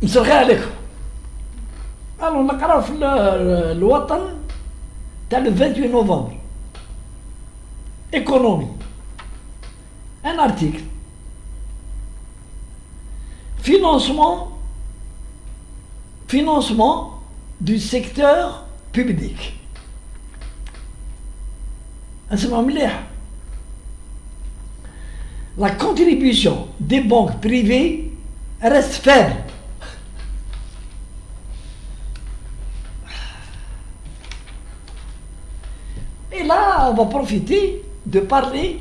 نسرغي عليكم. الو نقراو في الوطن تاع le 28 novembre. Économie. Un article. Financement du secteur public. اسمعوا مليح. La contribution des banques privées reste faible. Et là, on va profiter de parler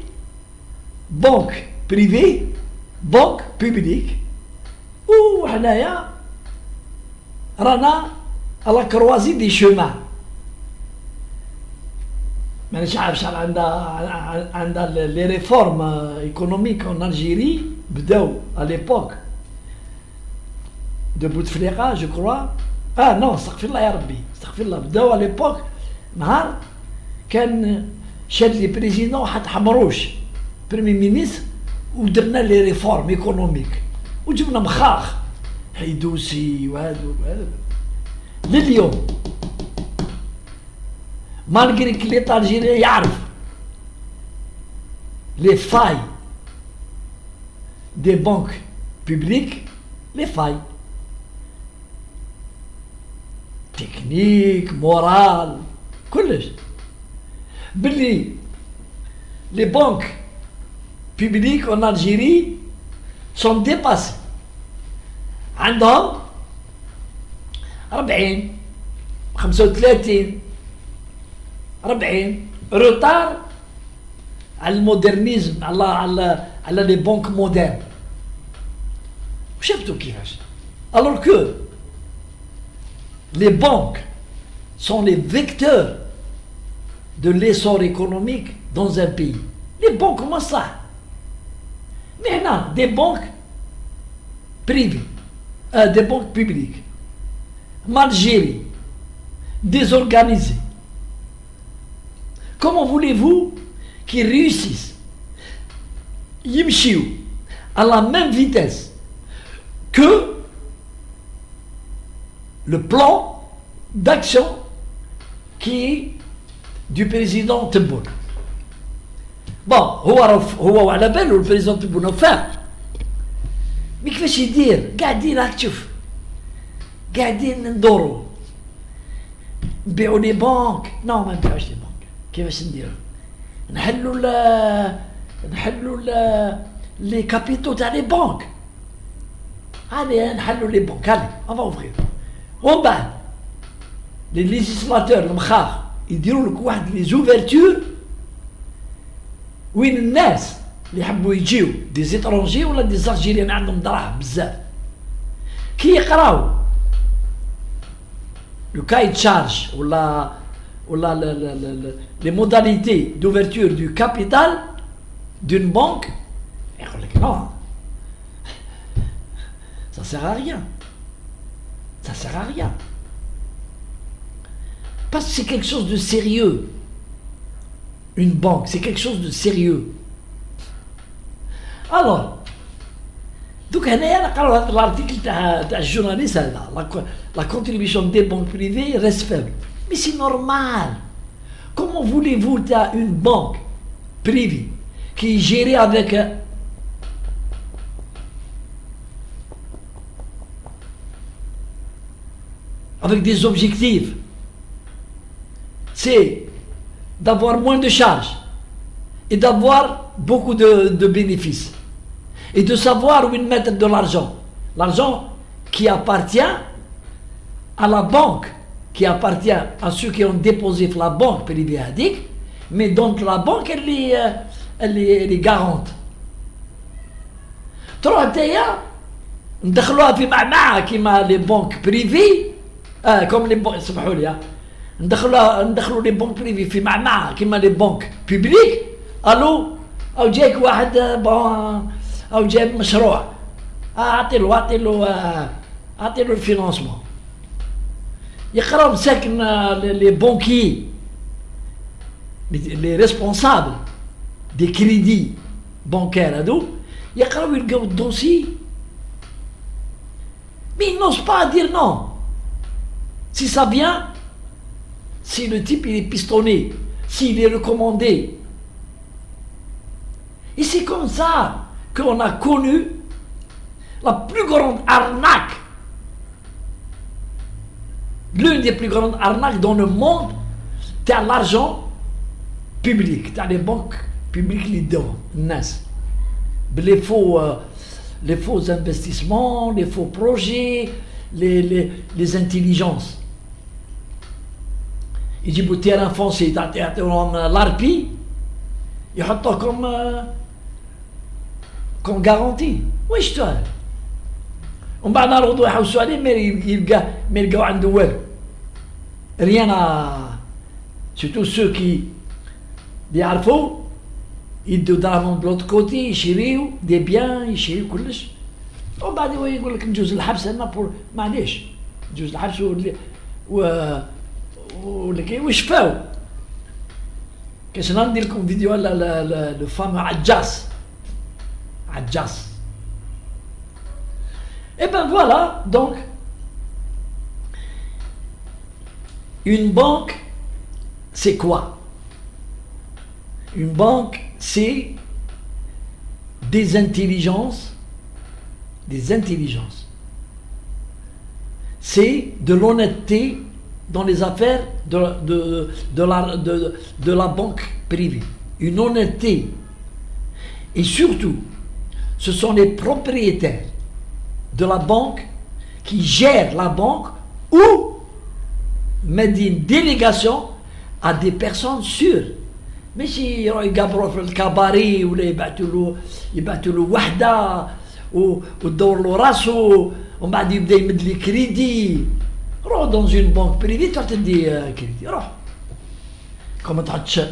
banque privée, banque publique, ou حنايا رانا à la croisée des chemins. مانيش عارف شحال عندها لي ريفورم ايكونوميك en Algérie بداو à l'époque de Bouteflika je crois. non استغفر الله يا ربي استغفر الله. بداو à l'époque نهار كان شاد لي بريزيدون حط حمروش بريمي مينيستر ودرنا لي ريفورم ايكونوميك وجبنا مخاخ حيدوسي وهذا لليوم malgré que l'État algérien يعرف les failles des banques publiques, les failles techniques, morales, كلش باللي les banques publiques en Algérie sont dépassées. عندهم 40 35 40 retard على المودرنيزم على لي بنك مودرن. وشفتوا كيفاش alors que les banques sont les vecteurs de l'essor économique dans un pays. Les banques ما صح mais هنا des banques privées des banques publiques mal gérées, désorganisées. Comment voulez-vous qu'ils réussissent يمشيو à la même vitesse que le plan d'action qui est du président Tebboune. Bon, هو على باله البريزيدون تبون فاهم مي كيفاش يدير قاعدين راك تشوف قاعدين ندورو نبيعوا لي بانك. نو ما نبيعوش لي بانك. كيفاش نديرو نحلوا لي كابيتو تاع لي بانك. هاني نحلوا لي بانك. هاني on va ouvrir. ومن بعد لي ليجيسلاتور المخاخ يديروا لك واحد لي زوفرتور وين الناس اللي يحبوا يجيو دي زيترونجي ولا دي زالجيريان عندهم دراهم بزاف كي يقراو لو كاي تشارج ولا les modalités d'ouverture du capital d'une banque, non, ça sert à rien. Ça sert à rien. Parce que c'est quelque chose de sérieux. Une banque, c'est quelque chose de sérieux. Alors, donc l'article d'un journaliste, la contribution des banques privées reste faible. Mais c'est normal. Comment voulez-vous une banque privée qui est gérée avec des objectifs? C'est d'avoir moins de charges et d'avoir beaucoup de bénéfices et de savoir où ils mettent de l'argent. L'argent qui appartient à la banque, qui appartient à ceux qui ont déposé la banque privée هذيك, mais dont la banque elle est garante. تروح نتايا ندخلوها في معمعة كيما لي بنك بريفي كوم لي بنك سمحوا لي ندخلوا لي بنك بريفي في معمعة كيما لي بنك بيبليك. الو او جايك واحد او جايب مشروع اعطيله الفينانسمون يقراو مساكن لي بونكي لي ريسبونسابل دي كريدي بانكير هادو يقراو يلقاو الدوسي Mais il n'ose pas dire non. Si ça vient, si le type il est pistonné, s'il est recommandé. Et c'est comme ça qu'on a connu la plus grande arnaque, l'une des plus grandes arnaques dans le monde, c'est l'argent public, c'est les banques publiques les donnent, les faux investissements, les faux projets, les intelligences. يجيبوا terrain foncier تعطيهم l'ARPI يحطوه comme garantie. واش تاع ومن بعد نعرضوا يحوسوا عليه ما يلقاو عنده والو. Rien à... Surtout ceux qui يعرفوا يدوا دراهم de l'autre côté يشريوا des biens يشريوا كلش ومن بعد هو يقول لك نجوز الحبس انا بور معليش نجوز الحبس وشفاو. كاش ندير لكم فيديو على لو فام عجاس. Et ben voilà, donc une banque, c'est quoi? Une banque, c'est des intelligences. C'est de l'honnêteté dans les affaires de la banque privée. Une honnêteté. Et surtout, ce sont les propriétaires de la banque qui gèrent la banque ou mettent une délégation à des personnes sûres. ماشي يروحوا يقابروا في الكباري ولا يبعثوا له وحده وتدور له راسه ومن بعد يبدا يمد لي كريدي. روح dans une banque privée تروح تدي كريدي. روح كما تحطش لا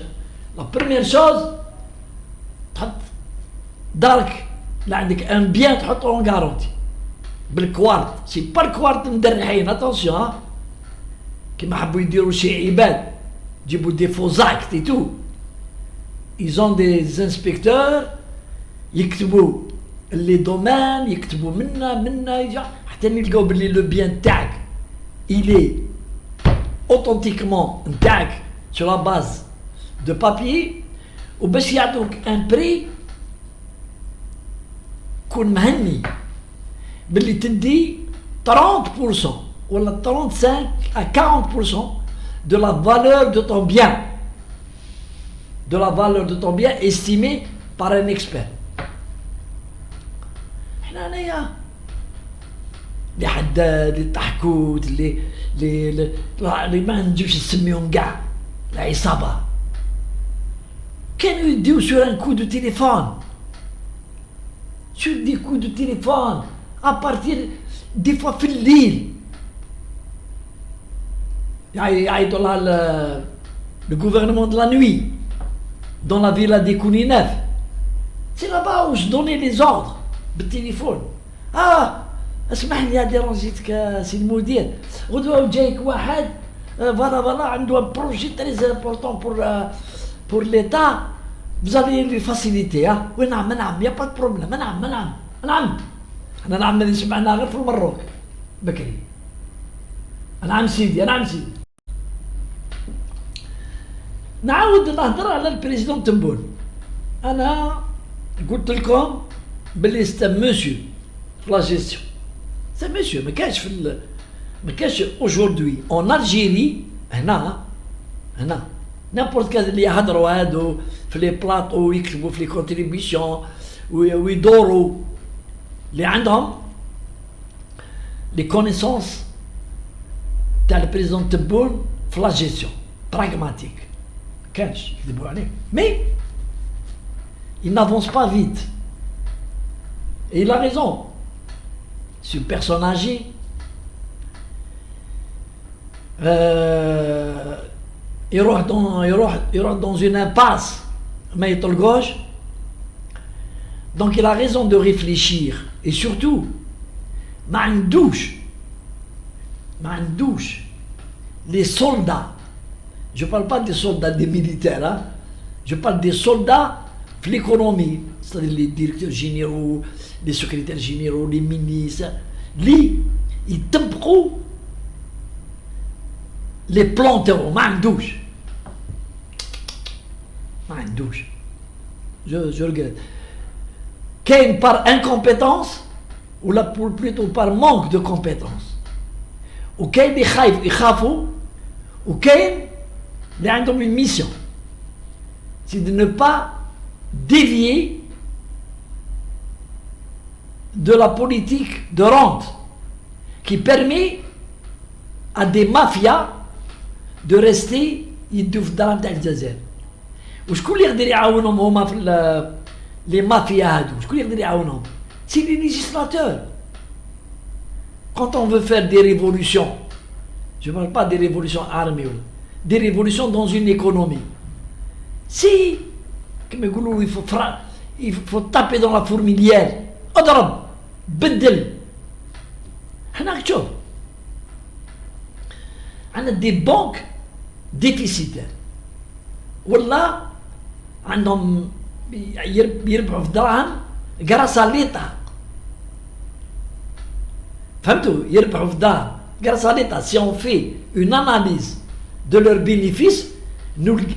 بروميير شوز تحط دارك لا عندك ان بيان تحطه اون غارونتي بالكوارت. سي با الكوارت مدرحين اتونسيون كيما حبوا يديروا شي عباد يجيبوا دي فوزاكت اي تو. Ils ont des inspecteurs يكتبوا لي دومان يكتبوا منا حتى يلقاو بلي لو بيان تاعك il est authentiquement نتاعك sur la base de papier وباش يعطوك ان بري كون مهني باللي تدي 30% ولا 35 à 40% de la valeur de ton bien. De la valeur de ton bien estimée par un expert. احنا هنايا اللي حداد اللي طحكوت اللي ما نجيوش نسميهم كاع العصابة كانوا يديو sur un coup de téléphone, sur des coups de téléphone à partir des fois في الليل يعيطوا لها le gouvernement de la nuit dans la villa des Kouninef. C'est là-bas où je donnais les ordres بالتليفون. اسمح لي هادي رانجيتك سي المدير غدوه جايك واحد فوالا عنده ان بروجي تري امبورطون بور ليتا فزالي لي فاسيليتي. وي نعم يا با دو بروبليم. نعم انا نعم اللي سمعناها غير في المروك بكري. نعم سيدي. نعاود نهضر على البريزيدون تنبون. انا قلت لكم باللي ستا مسيو في لا جيستيون. سي مسيو ما كانش اوجوردي اون الجيري هنا نابورت كان اللي يهضروا هادو في لي بلاطو ويكتبوا في لي كونتريبيسيون ويدوروا اللي عندهم لي كونيسونس تاع البريزيدون تبون في لا جيستيون براغماتيك. كانش يكذبوا عليه مي il n'avance pas vite et il a raison. C'est une personne âgée يروح dans une impasse ما يطلقوش. Donc il a raison de réfléchir et surtout ما عندوش les soldats. Je ne parle pas des soldats des militaires, hein. Je parle des soldats de l'économie, c'est-à-dire les directeurs généraux, les secrétaires généraux, les ministres. Lui, يطبقوا لي بلان تاعو ما عندوش je regrette كاين par incompétence ولا plutôt par manque de compétence وكاين اللي يخافوا وكاين اللي عندهم une mission c'est de ne pas dévier de la politique de rente qui permet à des mafias de rester يدوا في الدرهم تاع الجزائر. وشكون اللي يقدر يعاونهم هما في لي مافيا هادو؟ شكون اللي يقدر يعاونهم؟ سي لي ليجيسلاتور. Quand on veut faire des révolutions, je ne parle pas des révolutions armées, des révolutions dans une économie. Si, comme il faut taper dans la fourmilière, اضرب بدل. حنا شوف عندنا دي بنك ديفيسيتير ولا عندهم يربحوا في الدراهم grâce à l'État. فهمتوا؟ يربحوا في الدراهم grâce à l'État. Si on fait une analyse de leurs bénéfices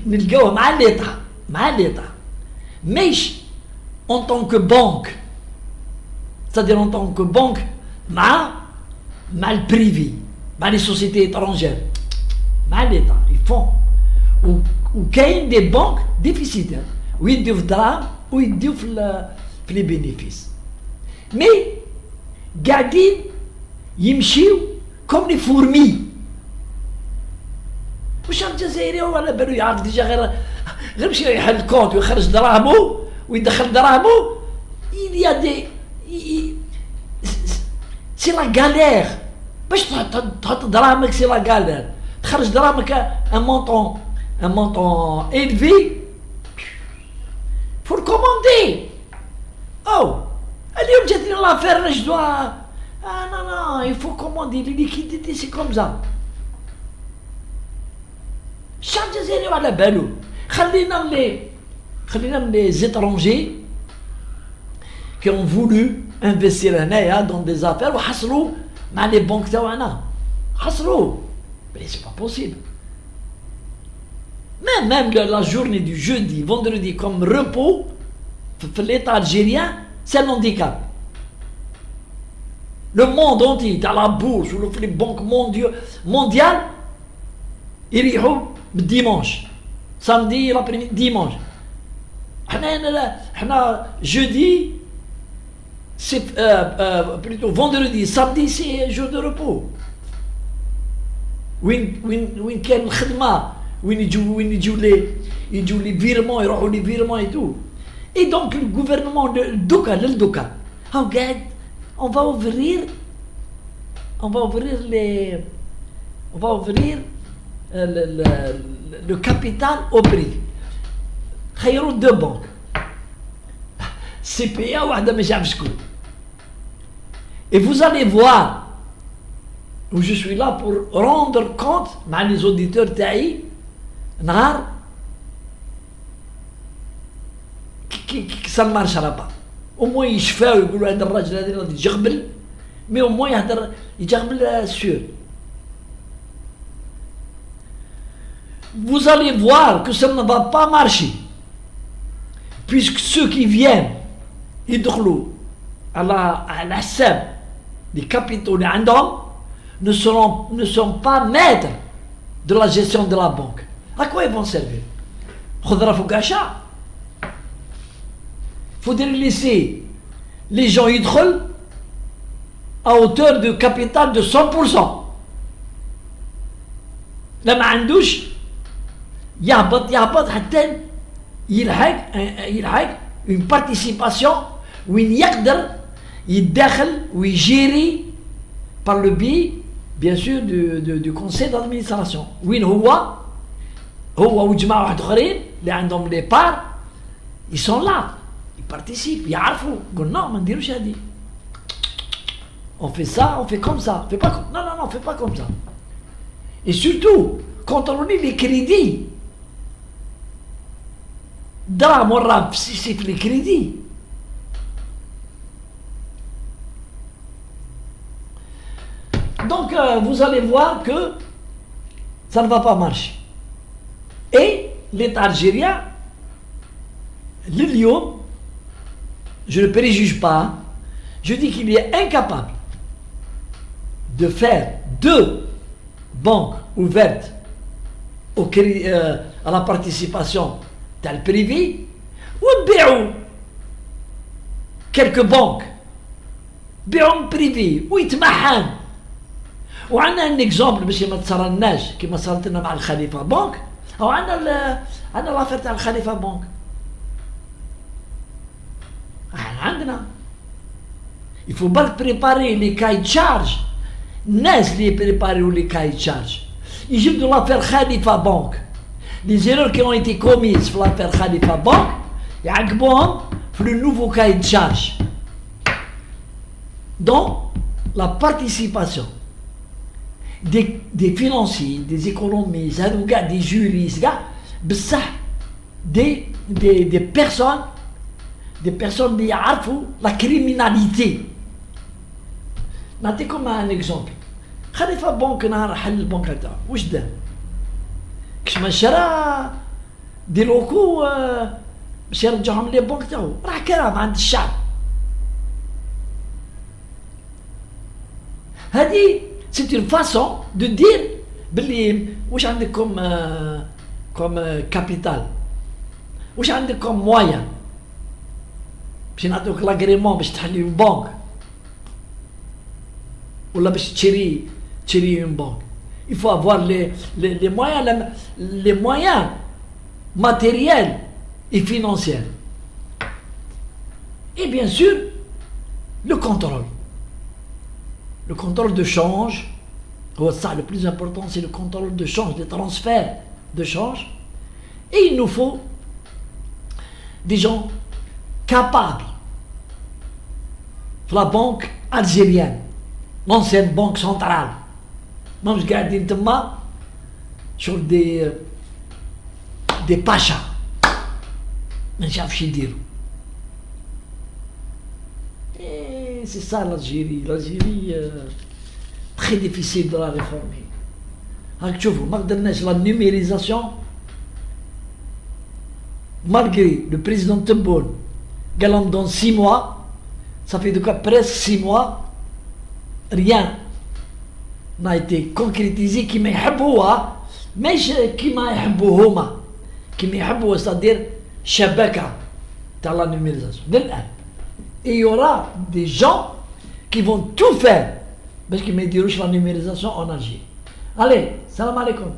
نلقاوه مع l'État مش en tant que banque, c'est-à-dire en tant que banque مع le privé, مع les sociétés étrangères, مع l'État. Ils font وكاين des banques déficitaires ويديو في الدراهم ويديو في les bénéfices. Mais قاعدين يمشيو comme les fourmis. وش الجزائري هو على بالو يعرف ديجا غير يمشي يحل الكونت ويخرج دراهمو ويدخل دراهمو. Il y a des c'est la galère باش تحط دراهمك. c'est la galère. تخرج دراهمك un montant élevé. faut le commander. اليوم جاتني لافير انا جو non, il faut commander les liquidités, c'est comme ça. Chaque Jazairi على بالو. خلينا les étrangers qui ont voulu investir هنايا dans des affaires وحصلوا مع les banques تاعنا. حصلوا. Mais c'est pas possible. Même la journée du jeudi, vendredi comme repos, pour l'État algérien, c'est un handicap. Le monde entier, dans la bourse ou les banques mondiales, ils iront dimanche, samedi, l'après-midi, dimanche. Jeudi, c'est plutôt vendredi, samedi, c'est jour de repos. وين كان الخدمة وين يجوا les virements يروحوا les virements et tout. Et donc le gouvernement de Douka قاعد on va ouvrir le capital au privé. خيروا deux banques CPA واحدة مش عارف شكون. Et vous allez voir où je suis là pour rendre compte مع les auditeurs تاعي نهار ça ne marchera pas. au moins يشفاو يقولوا هذا الراجل هذا غادي يجغبل mais au moins يجغبل sûr. Vous allez voir que ça ne va pas marcher puisque ceux qui viennent يدخلوا على حساب les capitaux اللي عندهم ne sont pas maîtres de la gestion de la banque. À quoi ils vont servir? خضرة فوق عشاء. Faudrait laisser les gens يدخل à hauteur de capital de 100%. لا ما عندوش يهبط حتى يلحق une participation وين يقدر يتدخل ويجيري par le biais bien sûr du conseil d'administration. وين هو وجماعة واحد اخرين اللي عندهم لي بار ils sont là, ils participent, يعرفوا. يقول non ما نديروش هادي. On fait ça, on fait comme ça. Fais pas comme... Non, fais pas comme ça. Et surtout, quand on lit les crédits, drame ou rap, c'est les crédits. vous allez voir que ça ne va pas marcher. Et l'État algérien, l'Ilium, je ne préjuge pas, je dis qu'il est incapable de faire 2 banques ouvertes à la participation tel privé, ou بيعوا quelques banques بيعهم بريفي ويتمحن. وعندنا ان اكزومبل باش ما تصرالناش كيما صارت لنا مع الخليفه بنك، او عندنا لافير تاع الخليفه بنك. عندنا il faut pas préparer les cahiers de charge. الناس اللي يبريباريو les cahiers de charge يجبدوا l'affaire خليفه بنك. les erreurs qui ont été commises في l'affaire خليفه بنك يعقبوهم في le nouveau cahier de charge. Donc la participation des financiers, des économistes, des juristes, des personnes qui ont la criminalité. نعطيكم un exemple. خليفة بنك نهار حل البنك تاعو واش دار؟ كش ما شرا دي لوكو باش يرجعهم لي بنك تاعو، راح كرام عند الشعب. هذه c'est une façon de dire باللي واش عندكم كوم كابيتال، واش عندكم مويان باش نعطيوك لاغريمون باش تحلي البنك ولا باش تشري une banque. Il faut avoir les moyens matériels et financiers. Et bien sûr, le contrôle. Le contrôle de change, ça le plus important c'est le contrôle de change, des transferts de change. Et il nous faut des gens capables. La banque algérienne, l'ancienne banque centrale, مش قاعدين تما شغل دي باشا ما نعرفش يديروا. Et c'est ça l'Algérie. L'Algérie très difficile de la réformer. راك تشوفوا ما قدرناش la numérisation malgré le président Tebboune قال لهم dans 6 mois, ça fait de quoi presque 6 mois, rien n'a été concrétisé كيما يحبوها، مش كيما يحبوا هما، كيما يحبوا c'est-à-dire شبكة تاع la numérisation للآن. Et il y aura des gens qui vont tout faire باش كيما يديروش la numérisation en Algérie. Allez, salam alaikum.